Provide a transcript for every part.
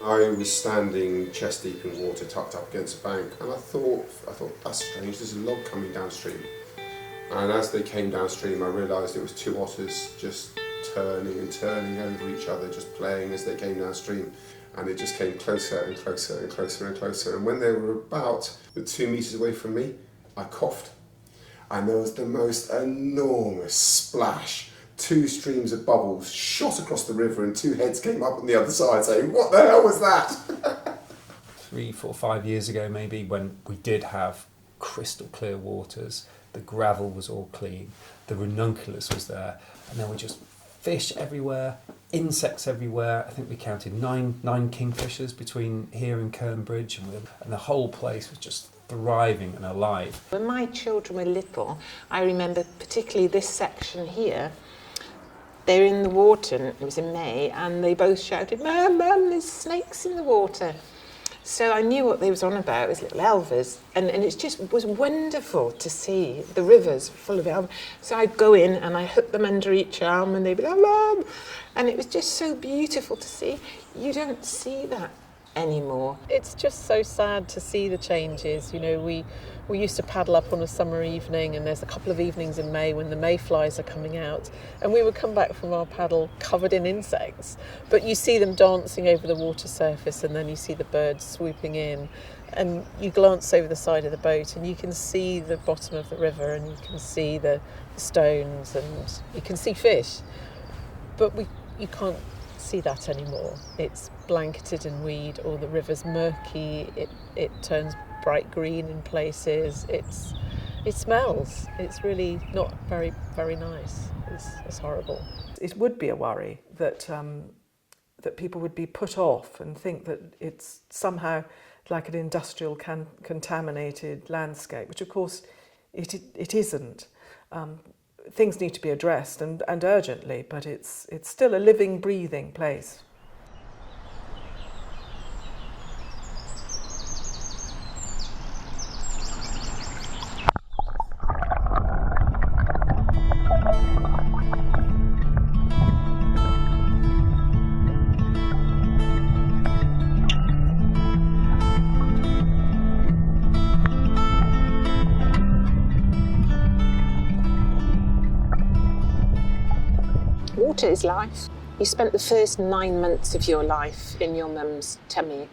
I was standing chest deep in water, tucked up against a bank, and I thought that's strange. There's a log coming downstream. And as they came downstream, I realised it was two otters just turning and turning over each other, just playing as they came downstream. And it just came closer and closer and closer and closer. And when they were about 2 metres away from me, I coughed. And there was the most enormous splash. 2 streams of bubbles shot across the river and 2 heads came up on the other side saying, "What the hell was that?" 3, 4, 5 years ago maybe, when we did have crystal clear waters, the gravel was all clean, the ranunculus was there, and there were just fish everywhere, insects everywhere. I think we counted nine kingfishers between here and Kernbridge, and the whole place was just thriving and alive. When my children were little, I remember particularly this section here. They were in the water, and it was in May, and they both shouted, "Mum, Mum, there's snakes in the water." So I knew what they was on about. It was little elvers, and it just was wonderful to see the rivers full of elvers. So I'd go in and I hooked them under each arm, and they'd be like, "Mum," and it was just so beautiful to see. You don't see that anymore. It's just so sad to see the changes. You know, we used to paddle up on a summer evening, and there's a couple of evenings in May when the mayflies are coming out, and we would come back from our paddle covered in insects, but you see them dancing over the water surface, and then you see the birds swooping in, and you glance over the side of the boat and you can see the bottom of the river, and you can see the stones, and you can see fish, but you can't see that anymore. It's blanketed in weed, or the river's murky, it turns bright green in places, it smells. It's really not very, very nice. It's horrible. It would be a worry that that people would be put off and think that it's somehow like an industrial contaminated landscape, which of course it isn't. Things need to be addressed and urgently, but it's still a living, breathing place. Water is life. You spent the first 9 months of your life in your mum's tummy,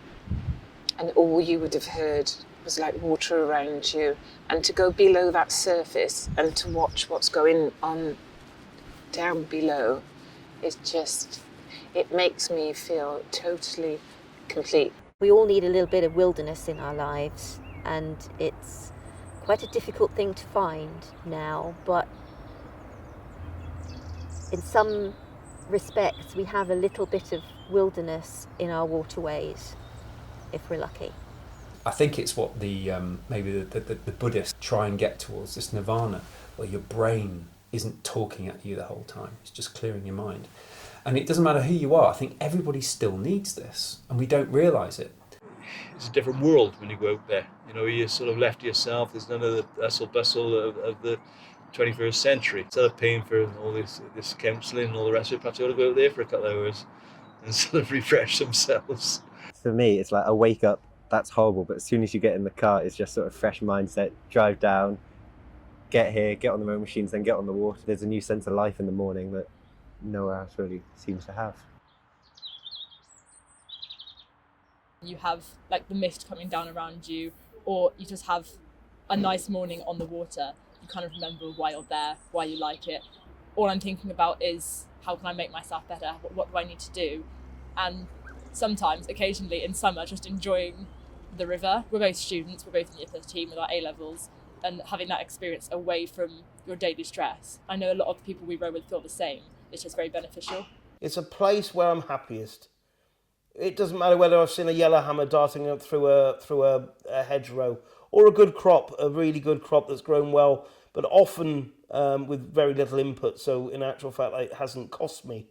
and all you would have heard was like water around you, and to go below that surface and to watch what's going on down below is just, it makes me feel totally complete. We all need a little bit of wilderness in our lives, and it's quite a difficult thing to find now, but in some respects we have a little bit of wilderness in our waterways, if we're lucky. I think it's what the maybe the Buddhists try and get towards, this nirvana, where your brain isn't talking at you the whole time, it's just clearing your mind. And it doesn't matter who you are, I think everybody still needs this, and we don't realise it. It's a different world when you go out there. You know, you're sort of left to yourself. There's none of the hustle bustle of the 21st century. Instead of paying for all this counselling and all the rest of it, perhaps they ought to go out there for a couple of hours and sort of refresh themselves. For me, it's like I wake up, that's horrible, but as soon as you get in the car, it's just sort of fresh mindset, drive down, get here, get on the rowing machines, then get on the water. There's a new sense of life in the morning that nowhere else really seems to have. You have like the mist coming down around you, or you just have a nice morning on the water. You kind of remember why you're there, why you like it. All I'm thinking about is, how can I make myself better? What do I need to do? And sometimes, occasionally in summer, just enjoying the river. We're both students, we're both in year 13 with our A-levels, and having that experience away from your daily stress. I know a lot of people we row with feel the same. It's just very beneficial. It's a place where I'm happiest. It doesn't matter whether I've seen a yellowhammer darting up through a hedgerow, or a good crop, a really good crop that's grown well, but often with very little input. So in actual fact, it hasn't cost me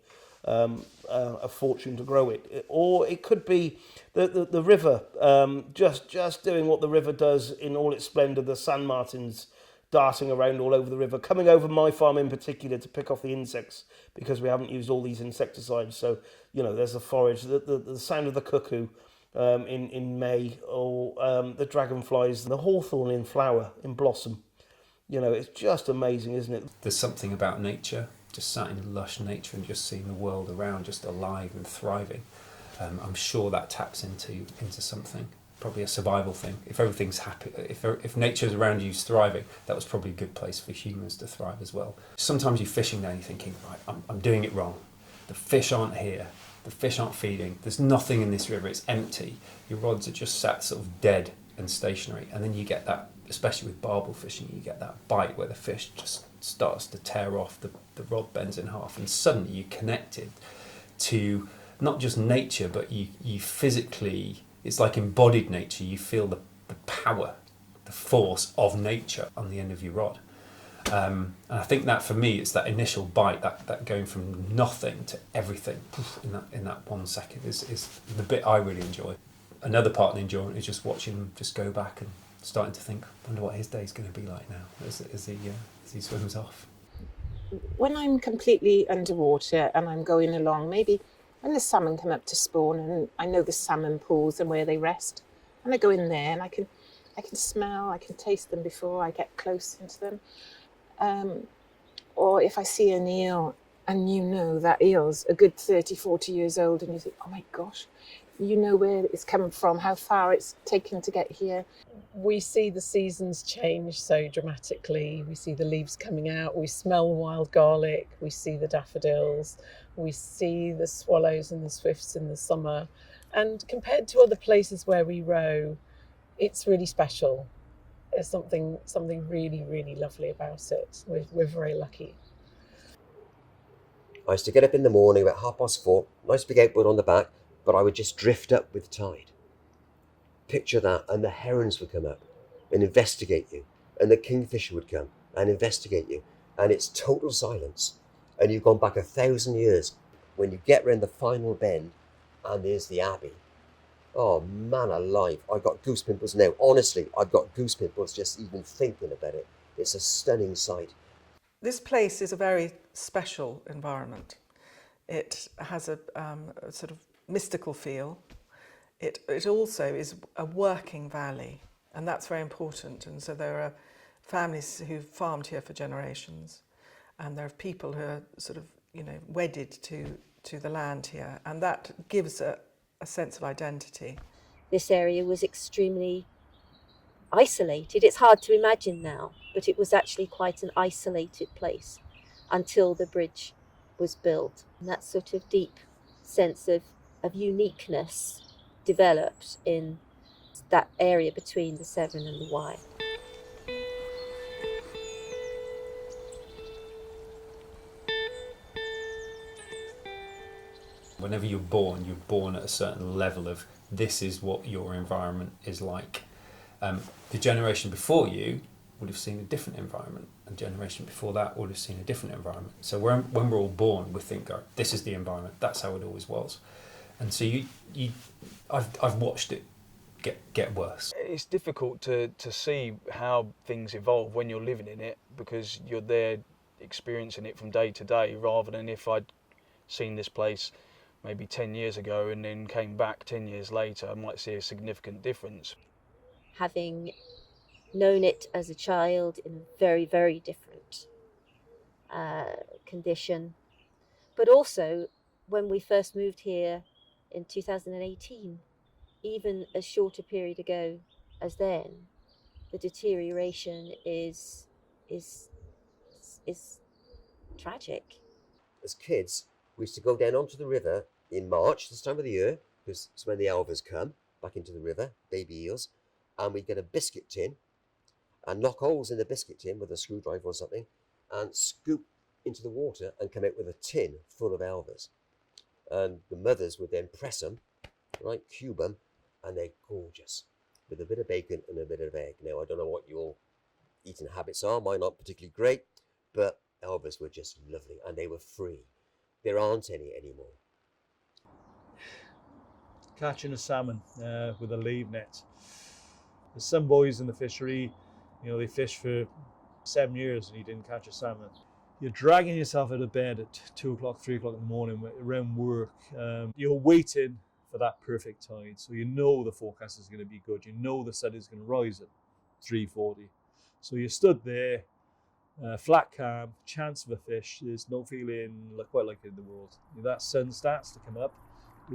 a fortune to grow it. Or it could be the river, just doing what the river does in all its splendour. The sand martins darting around all over the river, coming over my farm in particular to pick off the insects because we haven't used all these insecticides. So, you know, there's the forage, the sound of the cuckoo in May, or the dragonflies, the hawthorn in flower, in blossom. You know, it's just amazing, isn't it? There's something about nature, just sat in lush nature and just seeing the world around just alive and thriving. I'm sure that taps into something, probably a survival thing. If everything's happy, if nature's around you is thriving, that was probably a good place for humans to thrive as well. Sometimes you're fishing there and you're thinking, right, I'm doing it wrong. The fish aren't here. The fish aren't feeding. There's nothing in this river. It's empty. Your rods are just sat sort of dead and stationary. And then you get that, especially with barbel fishing, you get that bite where the fish just starts to tear off, the rod bends in half, and suddenly you're connected to not just nature, but you physically, it's like embodied nature. You feel the power, the force of nature on the end of your rod. And I think that for me, it's that initial bite, that going from nothing to everything in that 1 second is the bit I really enjoy. Another part of the enjoyment is just watching him just go back and starting to think, wonder what his day's going to be like now as he swims off. When I'm completely underwater and I'm going along, maybe when the salmon come up to spawn, and I know the salmon pools and where they rest, and I go in there and I can smell, I can taste them before I get close into them. Or if I see an eel and you know that eel's a good 30, 40 years old, and you think, oh my gosh, you know where it's coming from, how far it's taken to get here. We see the seasons change so dramatically. We see the leaves coming out, we smell wild garlic, we see the daffodils, we see the swallows and the swifts in the summer. And compared to other places where we row, it's really special. There's something really, really lovely about it. We're very lucky. I used to get up in the morning about 4:30, nice big outboard on the back, but I would just drift up with the tide. Picture that, and the herons would come up and investigate you, and the kingfisher would come and investigate you, and it's total silence, and you've gone back 1,000 years. When you get round the final bend, and there's the abbey, oh man alive, I got goose pimples now. Honestly, I've got goose pimples just even thinking about it. It's a stunning sight. This place is a very special environment. It has a sort of mystical feel. It also is a working valley, and that's very important. And so there are families who've farmed here for generations, and there are people who are sort of, you know, wedded to the land here, and that gives a sense of identity. This area was extremely isolated. It's hard to imagine now, but it was actually quite an isolated place until the bridge was built. And that sort of deep sense of uniqueness developed in that area between the Severn and the Wye. Whenever you're born at a certain level of this is what your environment is like. The generation before you would have seen a different environment, and generation before that would have seen a different environment. So when we're all born, we think, oh, this is the environment, that's how it always was. And so I've watched it get worse. It's difficult to see how things evolve when you're living in it, because you're there experiencing it from day to day, rather than if I'd seen this place maybe 10 years ago and then came back 10 years later, I might see a significant difference. Having known it as a child in a very, very different condition, but also when we first moved here in 2018, even a shorter period ago as then, the deterioration is tragic. As kids, we used to go down onto the river in March, this time of the year, because it's when the elvers come back into the river, baby eels, and we'd get a biscuit tin and knock holes in the biscuit tin with a screwdriver or something and scoop into the water and come out with a tin full of elvers. And the mothers would then press them, right, cube them, and they're gorgeous with a bit of bacon and a bit of egg. Now, I don't know what your eating habits are, mine aren't particularly great, but elvers were just lovely and they were free. There aren't any anymore. Catching a salmon with a leave net. There's some boys in the fishery, you know, they fish for 7 years and you didn't catch a salmon. You're dragging yourself out of bed at 2 o'clock, 3 o'clock in the morning around work. You're waiting for that perfect tide. So you know the forecast is going to be good. You know the sun is going to rise at 3:40. So you stood there, flat calm, chance of a fish. There's no feeling quite like it in the world. That sun starts to come up.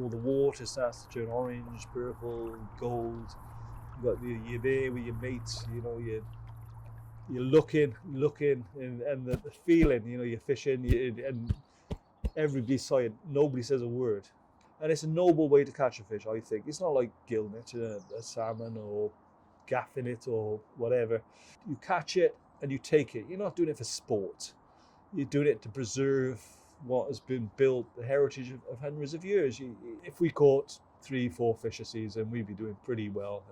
All the water starts to turn orange, purple, gold. You're there with your mates, you're looking, and the feeling, you're fishing, and everybody's silent. Nobody says a word. And it's a noble way to catch a fish, I think. It's not like gilling it, a salmon, or gaffing it, or whatever. You catch it and you take it. You're not doing it for sport. You're doing it to preserve what has been built, the heritage of hundreds of years. If we caught 3-4 fish a season, we'd be doing pretty well.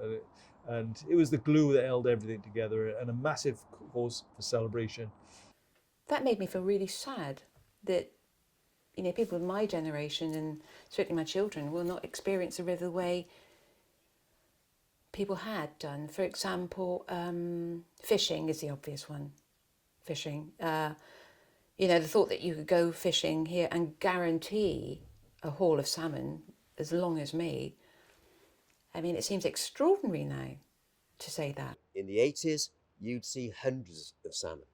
And it was the glue that held everything together, and a massive cause for celebration. That made me feel really sad that, people of my generation, and certainly my children, will not experience the river the way people had done. For example, fishing is the obvious one. Fishing. The thought that you could go fishing here and guarantee a haul of salmon as long as me. I mean, it seems extraordinary now to say that. In the 80s, you'd see hundreds of salmon.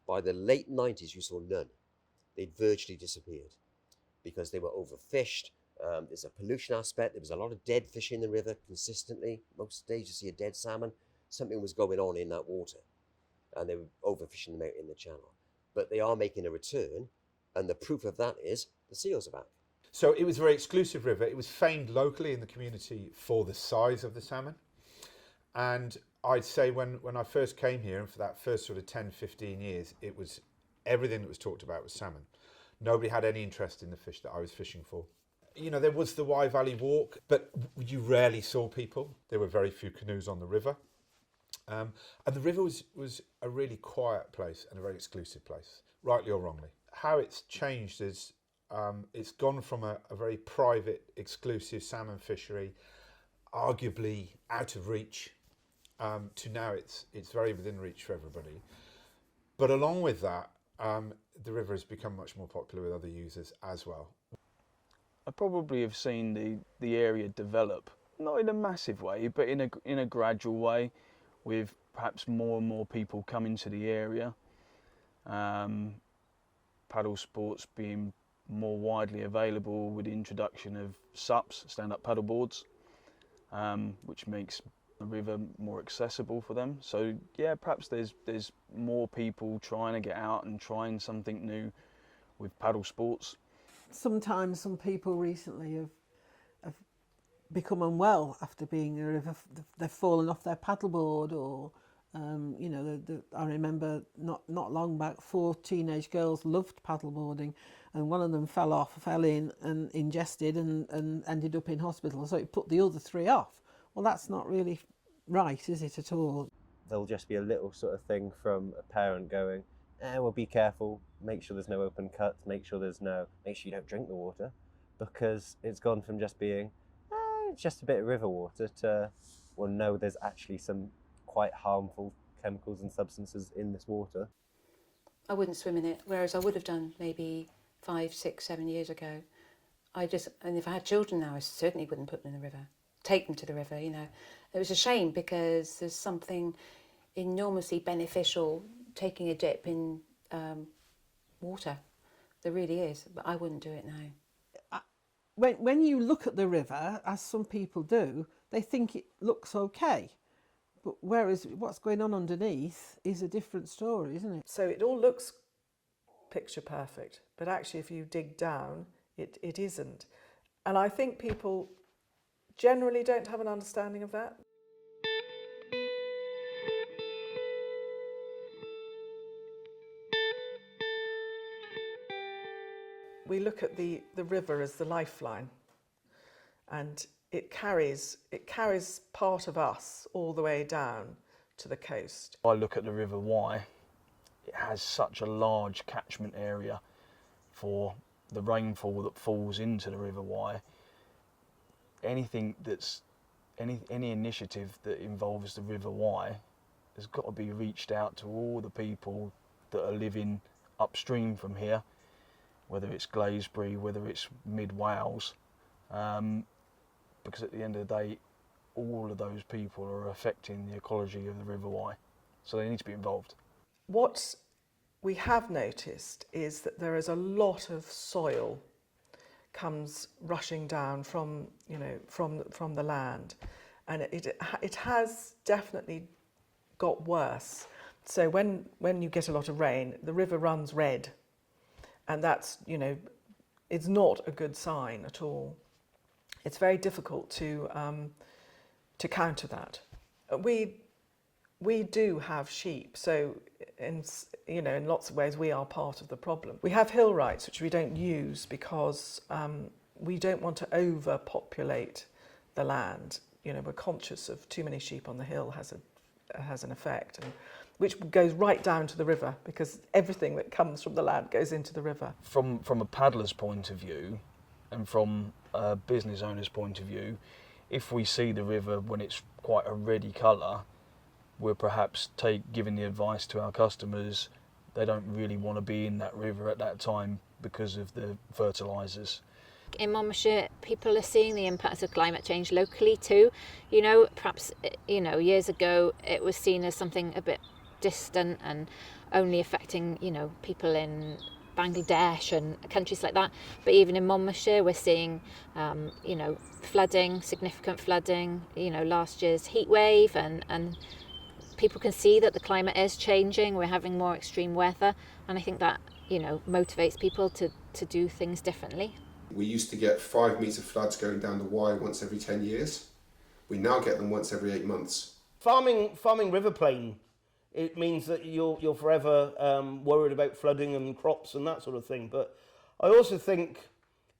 By the late 90s, you saw none. They'd virtually disappeared because they were overfished. There's a pollution aspect. There was a lot of dead fish in the river consistently. Most days you see a dead salmon. Something was going on in that water, and they were overfishing them out in the channel. But they are making a return, and the proof of that is the seals are back. So it was a very exclusive river. It was famed locally in the community for the size of the salmon. And I'd say when I first came here, and for that first sort of 10, 15 years, it was everything that was talked about was salmon. Nobody had any interest in the fish that I was fishing for. There was the Wye Valley Walk, but you rarely saw people. There were very few canoes on the river. And the river was a really quiet place and a very exclusive place, rightly or wrongly. How it's changed is it's gone from a very private, exclusive salmon fishery, arguably out of reach, to now it's very within reach for everybody. But along with that, the river has become much more popular with other users as well. I probably have seen the area develop, not in a massive way, but in a gradual way, with perhaps more and more people coming to the area. Paddle sports being more widely available with the introduction of SUPs, stand-up paddle boards, which makes the river more accessible for them. So yeah, perhaps there's more people trying to get out and trying something new with paddle sports. Sometimes some people recently have become unwell after being in a river. They've fallen off their paddleboard, or I remember not long back, 4 teenage girls loved paddleboarding, and one of them fell in and ingested and ended up in hospital. So it put the other 3 off. Well, that's not really right, is it, at all? There'll just be a little sort of thing from a parent going, well, be careful, make sure there's no open cuts, make sure you don't drink the water, because it's gone from just being, it's just a bit of river water, to, well, no, there's actually some quite harmful chemicals and substances in this water. I wouldn't swim in it, whereas I would have done maybe 5, 6, 7 years ago. And if I had children now, I certainly wouldn't put them in the river, take them to the river, It was a shame, because there's something enormously beneficial taking a dip in water. There really is, but I wouldn't do it now. When you look at the river, as some people do, they think it looks okay. But whereas what's going on underneath is a different story, isn't it? So it all looks picture perfect, but actually if you dig down, it isn't. And I think people generally don't have an understanding of that. We look at the river as the lifeline, and it carries part of us all the way down to the coast. I look at the River Wye, it has such a large catchment area for the rainfall that falls into the River Wye. Anything any initiative that involves the River Wye has got to be reached out to all the people that are living upstream from here, whether it's Glaisbury, whether it's mid-Wales, because at the end of the day, all of those people are affecting the ecology of the River Wye, so they need to be involved. What we have noticed is that there is a lot of soil comes rushing down from, you know, from the land, and it has definitely got worse. So when you get a lot of rain, the river runs red, and that's, you know, it's not a good sign at all. It's very difficult to counter that. We do have sheep, so in lots of ways we are part of the problem. We have hill rights which we don't use because we don't want to overpopulate the land. You know, we're conscious of too many sheep on the hill has an effect, and which goes right down to the river, because everything that comes from the land goes into the river. From a paddler's point of view, and from a business owner's point of view, if we see the river when it's quite a reddy colour, we're perhaps giving the advice to our customers they don't really want to be in that river at that time because of the fertilisers. In Monmouthshire, people are seeing the impacts of climate change locally too. You know, perhaps, you know, years ago it was seen as something a bit distant and only affecting, you know, people in Bangladesh and countries like that. But even in Monmouthshire, we're seeing, you know, flooding, significant flooding, you know, last year's heat wave, and people can see that the climate is changing. We're having more extreme weather, and I think that, you know, motivates people to do things differently. We used to get 5 metre floods going down the Wye once every 10 years. We now get them once every 8 months. Farming river plain, it means that you're forever worried about flooding and crops and that sort of thing. But I also think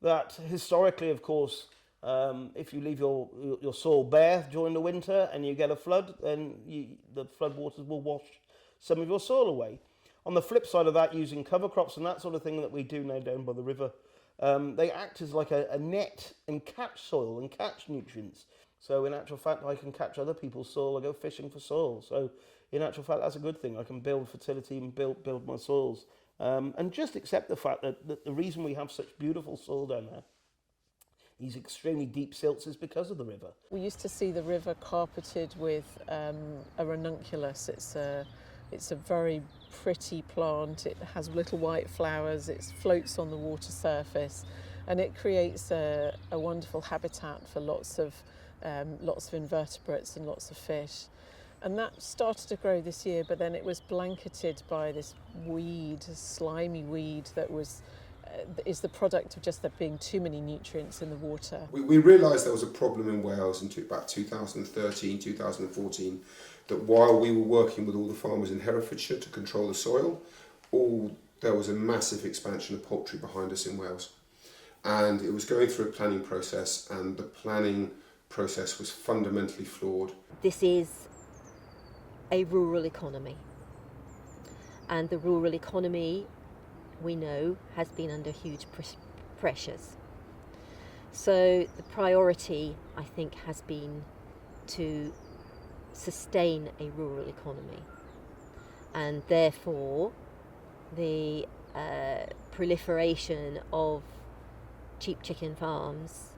that historically, of course, if you leave your soil bare during the winter and you get a flood, then the floodwaters will wash some of your soil away. On the flip side of that, using cover crops and that sort of thing that we do now down by the river, they act as like a net and catch soil and catch nutrients. So in actual fact, I can catch other people's soil or go fishing for soil. So in actual fact, that's a good thing. I can build fertility and build my soils. And just accept the fact that the reason we have such beautiful soil down there, these extremely deep silts, is because of the river. We used to see the river carpeted with a ranunculus. It's a very pretty plant. It has little white flowers. It floats on the water surface, and it creates a wonderful habitat for lots of invertebrates and lots of fish. And that started to grow this year, but then it was blanketed by this weed, a slimy weed that is the product of just there being too many nutrients in the water. We realised there was a problem in Wales in about 2013, 2014, that while we were working with all the farmers in Herefordshire to control the soil, there was a massive expansion of poultry behind us in Wales. And it was going through a planning process, and the planning process was fundamentally flawed. This is a rural economy, and the rural economy, we know, has been under huge pressures. So the priority, I think, has been to sustain a rural economy, and therefore the proliferation of cheap chicken farms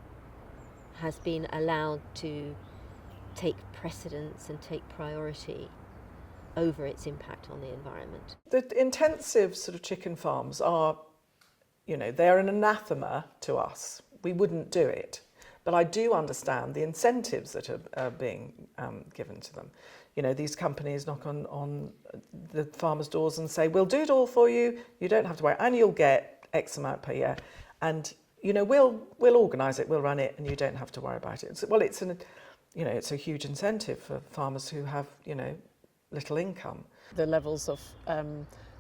has been allowed to take precedence and take priority over its impact on the environment. The intensive sort of chicken farms are, you know, they're an anathema to us. We wouldn't do it. But I do understand the incentives that are being given to them. You know, these companies knock on the farmers' doors and say, we'll do it all for you, you don't have to worry, and you'll get X amount per year. And, you know, we'll organise it, we'll run it, and you don't have to worry about it. It's a huge incentive for farmers who have, you know, little income. The levels of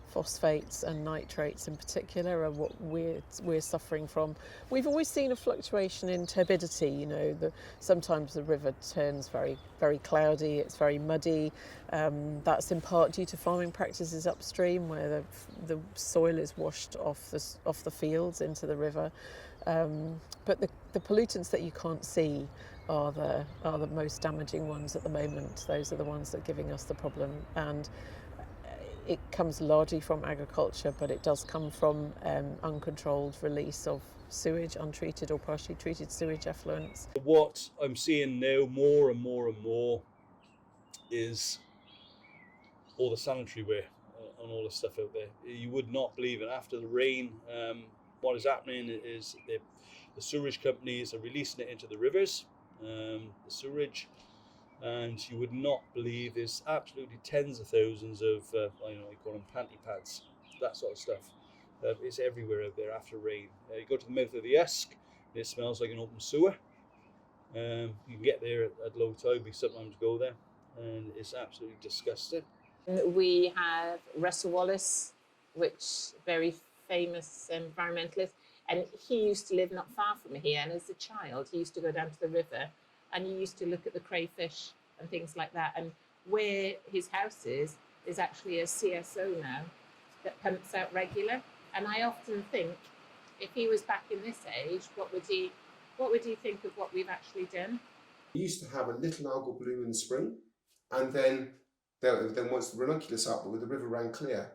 phosphates and nitrates in particular are what we're suffering from. We've always seen a fluctuation in turbidity. You know, sometimes the river turns very, very cloudy. It's very muddy. That's in part due to farming practices upstream, where the soil is washed off the fields into the river. But the pollutants that you can't see are the most damaging ones at the moment. Those are the ones that are giving us the problem, and it comes largely from agriculture, but it does come from uncontrolled release of sewage, untreated or partially treated sewage effluents. What I'm seeing now more and more and more is all the sanitary wear and all the stuff out there. You would not believe it. After the rain, what is happening is the sewage companies are releasing it into the rivers, the sewage, and you would not believe there's absolutely tens of thousands of, I call them panty pads, that sort of stuff. It's everywhere out there after rain. You go to the mouth of the Usk, and it smells like an open sewer. You can get there at low tide. We sometimes go there, and it's absolutely disgusting. We have Russell Wallace, which very famous environmentalist, and he used to live not far from here. And as a child, he used to go down to the river, and he used to look at the crayfish and things like that. And where his house is actually a CSO now that pumps out regular. And I often think, if he was back in this age, what would he think of what we've actually done? We used to have a little algal bloom in the spring, and then once the ranunculus up, the river ran clear.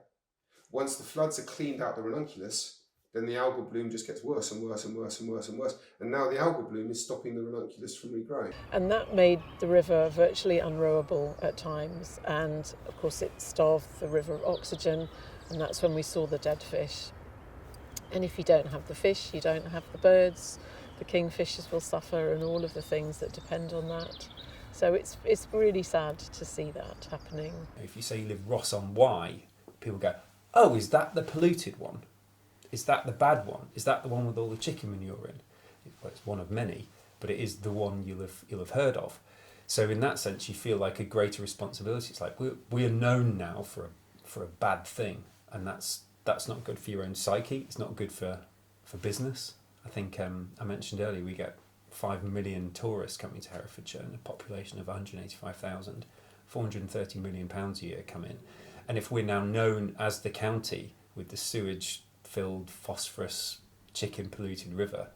Once the floods have cleaned out the ranunculus, then the algal bloom just gets worse and worse and worse and worse and worse. And now the algal bloom is stopping the ranunculus from regrowing. And that made the river virtually unrowable at times. And of course it starved the river of oxygen, and that's when we saw the dead fish. And if you don't have the fish, you don't have the birds, the kingfishers will suffer, and all of the things that depend on that. So it's really sad to see that happening. If you say you live Ross on Wye, people go, oh, is that the polluted one? Is that the bad one? Is that the one with all the chicken manure in? Well, it's one of many, but it is the one you'll have heard of. So in that sense, you feel like a greater responsibility. It's like we are known now for a bad thing, and that's not good for your own psyche. It's not good for business. I think I mentioned earlier we get 5 million tourists coming to Herefordshire and a population of 185,000, £430 million a year come in. And if we're now known as the county with the sewage-filled, phosphorus, chicken-polluted river,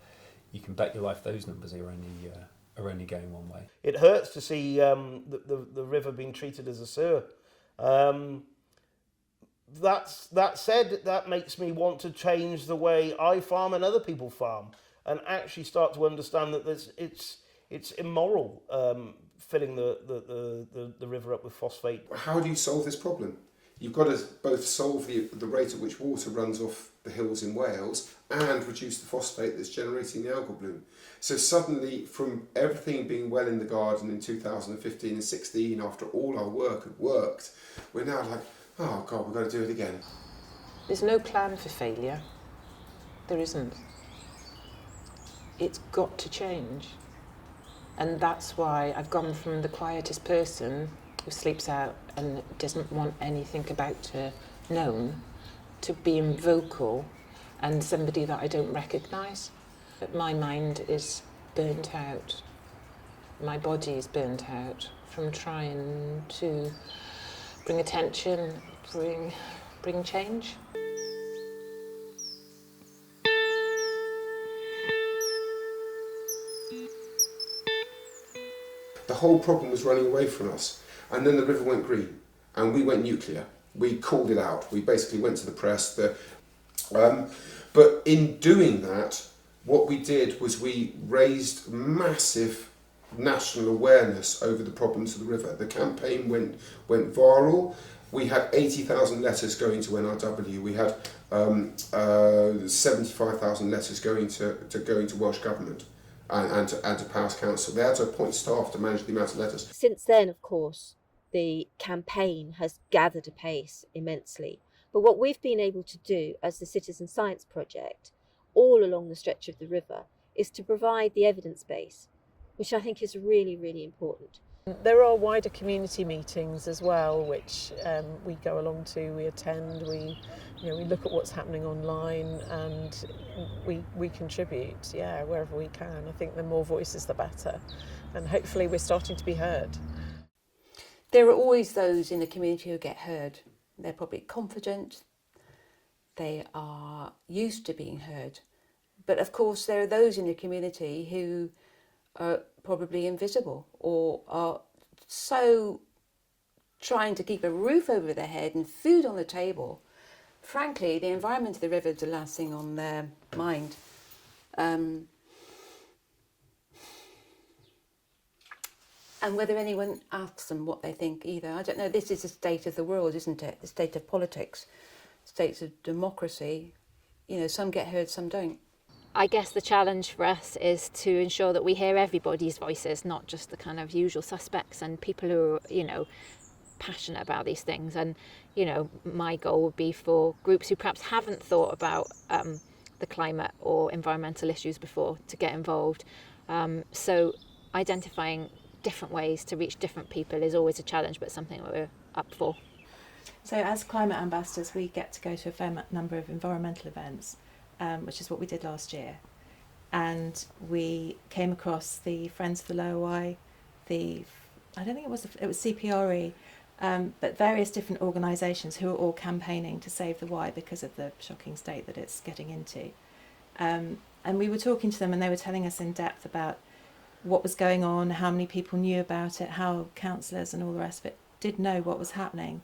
you can bet your life those numbers are only going one way. It hurts to see the river being treated as a sewer. That said, that makes me want to change the way I farm and other people farm, and actually start to understand that it's immoral filling the river up with phosphate. How do you solve this problem? You've got to both solve the rate at which water runs off the hills in Wales and reduce the phosphate that's generating the algal bloom. So suddenly, from everything being well in the garden in 2015 and 16, after all our work had worked, we're now like, oh God, we've got to do it again. There's no plan for failure. There isn't. It's got to change. And that's why I've gone from the quietest person who sleeps out and doesn't want anything about her known to being vocal and somebody that I don't recognise. But my mind is burnt out. My body is burnt out from trying to bring attention, bring change. The whole problem was running away from us. And then the river went green and we went nuclear. We called it out. We basically went to the press. But in doing that, what we did was we raised massive national awareness over the problems of the river. The campaign went viral. We had 80,000 letters going to NRW. We had 75,000 letters going to Welsh Government and to Powys Council. They had to appoint staff to manage the amount of letters. Since then, of course, the campaign has gathered a pace immensely. But what we've been able to do as the Citizen Science Project all along the stretch of the river is to provide the evidence base, which I think is really, really important. There are wider community meetings as well, which we go along to, we attend, we look at what's happening online, and we contribute, wherever we can. I think the more voices, the better, and hopefully we're starting to be heard. There are always those in the community who get heard. They're probably confident, they are used to being heard. But of course there are those in the community who are probably invisible or are so trying to keep a roof over their head and food on the table. Frankly, the environment of the river is the last thing on their mind. And whether anyone asks them what they think either. I don't know, this is the state of the world, isn't it? The state of politics, states of democracy. You know, some get heard, some don't. I guess the challenge for us is to ensure that we hear everybody's voices, not just the kind of usual suspects and people who are, you know, passionate about these things. And, you know, my goal would be for groups who perhaps haven't thought about the climate or environmental issues before to get involved. So identifying different ways to reach different people is always a challenge, but something that we're up for. So as climate ambassadors, we get to go to a fair number of environmental events, which is what we did last year. And we came across the Friends of the Lower Wye, I don't think it was CPRE, but various different organisations who are all campaigning to save the Wye because of the shocking state that it's getting into. And we were talking to them and they were telling us in depth about what was going on, how many people knew about it, how councillors and all the rest of it did know what was happening,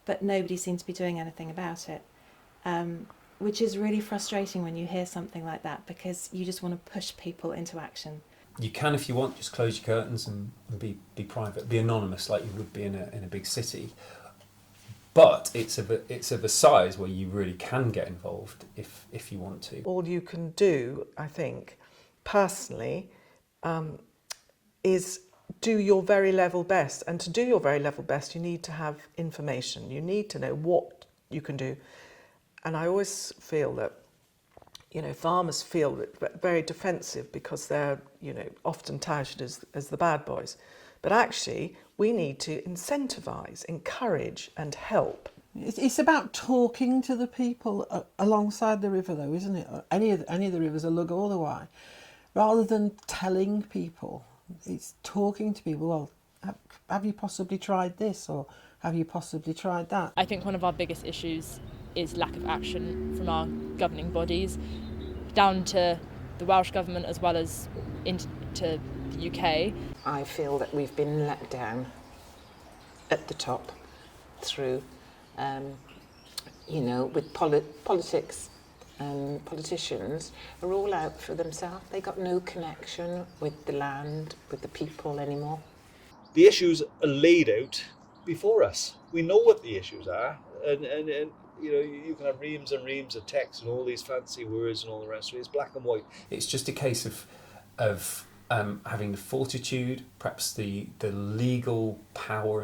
but nobody seemed to be doing anything about it, which is really frustrating when you hear something like that, because you just want to push people into action. You can, if you want, just close your curtains and be private, be anonymous like you would be in a big city. But it's of a size where you really can get involved if you want to. All you can do, I think, personally, is do your very level best. And to do your very level best, you need to have information. You need to know what you can do. And I always feel that, you know, farmers feel very defensive because they're, you know, often touted as the bad boys. But actually, we need to incentivise, encourage and help. It's about talking to the people alongside the river, though, isn't it? Any of the rivers, a lug or the Wye. Rather than telling people, it's talking to people. Well, have you possibly tried this, or have you possibly tried that? I think one of our biggest issues is lack of action from our governing bodies, down to the Welsh Government as well as into the UK. I feel that we've been let down at the top through, you know, with politics. Politicians are all out for themselves. They got no connection with the land, with the people anymore. The issues are laid out before us. We know what the issues are, and you know, you can have reams and reams of text and all these fancy words and all the rest of it. It's black and white. It's just a case of having the fortitude, perhaps the legal power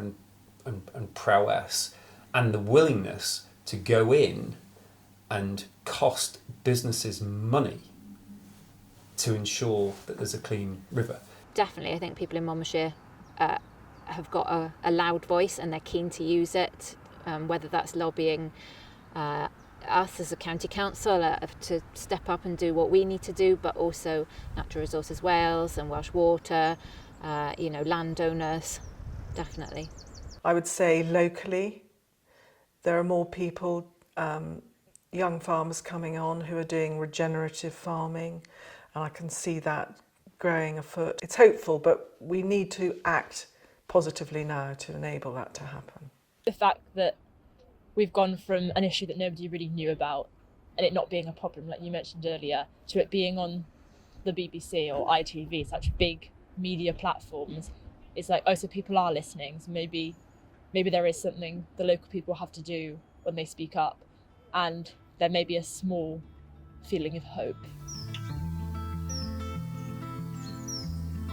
and prowess, and the willingness to go in and cost businesses money to ensure that there's a clean river. Definitely, I think people in Monmouthshire have got a loud voice and they're keen to use it, whether that's lobbying us as a county council to step up and do what we need to do, but also Natural Resources Wales and Welsh Water, you know, landowners, definitely. I would say locally, there are more people, young farmers coming on who are doing regenerative farming, and I can see that growing afoot. It's hopeful, but we need to act positively now to enable that to happen. The fact that we've gone from an issue that nobody really knew about and it not being a problem, like you mentioned earlier, to it being on the BBC or ITV, such big media platforms, it's like, oh, so people are listening, so maybe there is something the local people have to do when they speak up, and there may be a small feeling of hope.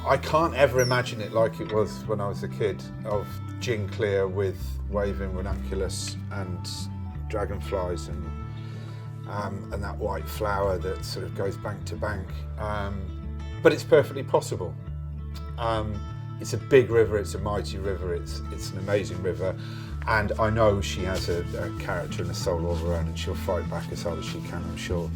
I can't ever imagine it like it was when I was a kid, of gin clear with waving ranunculus and dragonflies and that white flower that sort of goes bank to bank. But it's perfectly possible. It's a big river, it's a mighty river, it's an amazing river, and I know she has a character and a soul of her own, and she'll fight back as hard as she can, I'm sure.